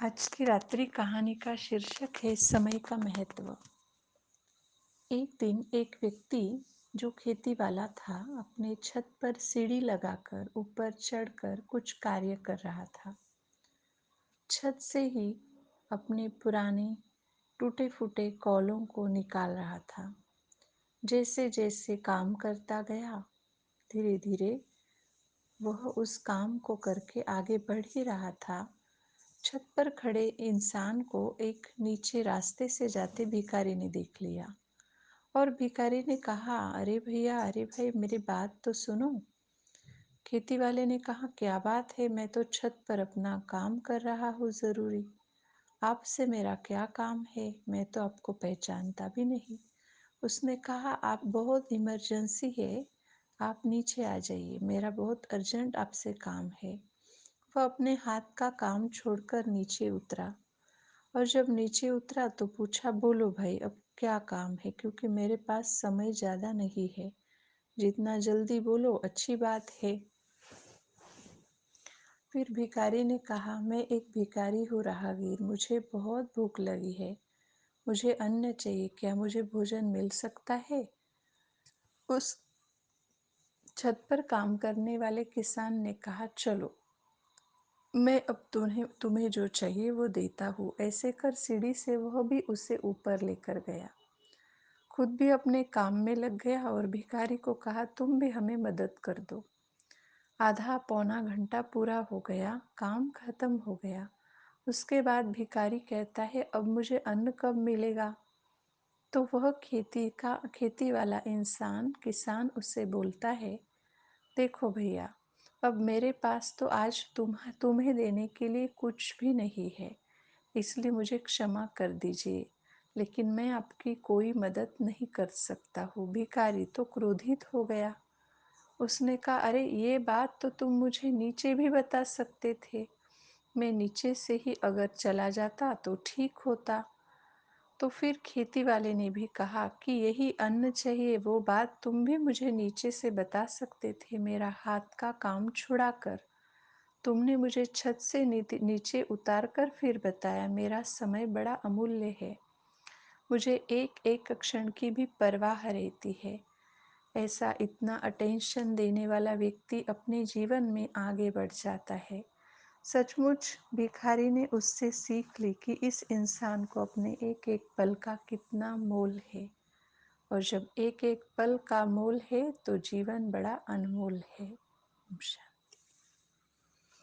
आज की रात्रि कहानी का शीर्षक है समय का महत्व। एक दिन एक व्यक्ति जो खेती वाला था अपने छत पर सीढ़ी लगाकर ऊपर चढ़कर कुछ कार्य कर रहा था। छत से ही अपने पुराने टूटे फूटे कौलों को निकाल रहा था। जैसे जैसे काम करता गया धीरे धीरे वह उस काम को करके आगे बढ़ ही रहा था। छत पर खड़े इंसान को एक नीचे रास्ते से जाते भिखारी ने देख लिया और भिखारी ने कहा, अरे भैया, अरे भाई, मेरी बात तो सुनो। खेती वाले ने कहा, क्या बात है? मैं तो छत पर अपना काम कर रहा हूँ जरूरी। आपसे मेरा क्या काम है? मैं तो आपको पहचानता भी नहीं। उसने कहा, आप बहुत इमरजेंसी है, आप नीचे आ जाइए, मेरा बहुत अर्जेंट आपसे काम है। वह अपने हाथ का काम छोड़कर नीचे उतरा और जब नीचे उतरा तो पूछा, बोलो भाई, अब क्या काम है? क्योंकि मेरे पास समय ज़्यादा नहीं है, जितना जल्दी बोलो अच्छी बात है। फिर भिखारी ने कहा, मैं एक भिखारी हूँ राहगीर, मुझे बहुत भूख लगी है, मुझे अन्न चाहिए, क्या मुझे भोजन मिल सकता है? उस छत पर काम करने वाले किसान ने कहा, चलो, मैं अब तुम्हें तुम्हें जो चाहिए वो देता हूँ। ऐसे कर सीढ़ी से वह भी उसे ऊपर लेकर गया, खुद भी अपने काम में लग गया और भिखारी को कहा, तुम भी हमें मदद कर दो। आधा पौना घंटा पूरा हो गया, काम खत्म हो गया। उसके बाद भिखारी कहता है, अब मुझे अन्न कब मिलेगा? तो वह खेती वाला किसान उससे बोलता है, देखो भैया, अब मेरे पास तो आज तुम्हें देने के लिए कुछ भी नहीं है, इसलिए मुझे क्षमा कर दीजिए, लेकिन मैं आपकी कोई मदद नहीं कर सकता हूँ। भिखारी तो क्रोधित हो गया। उसने कहा, अरे ये बात तो तुम मुझे नीचे भी बता सकते थे, मैं नीचे से ही अगर चला जाता तो ठीक होता। तो फिर खेती वाले ने भी कहा कि यही अन्न चाहिए, वो बात तुम भी मुझे नीचे से बता सकते थे, मेरा हाथ का काम छुड़ाकर। तुमने मुझे छत से नीचे उतार कर फिर बताया, मेरा समय बड़ा अमूल्य है, मुझे एक एक क्षण की भी परवाह रहती है। ऐसा इतना अटेंशन देने वाला व्यक्ति अपने जीवन में आगे बढ़ जाता है। सचमुच भिखारी ने उससे सीख ली कि इस इंसान को अपने एक एक पल का कितना मोल है, और जब एक एक पल का मोल है तो जीवन बड़ा अनमोल है।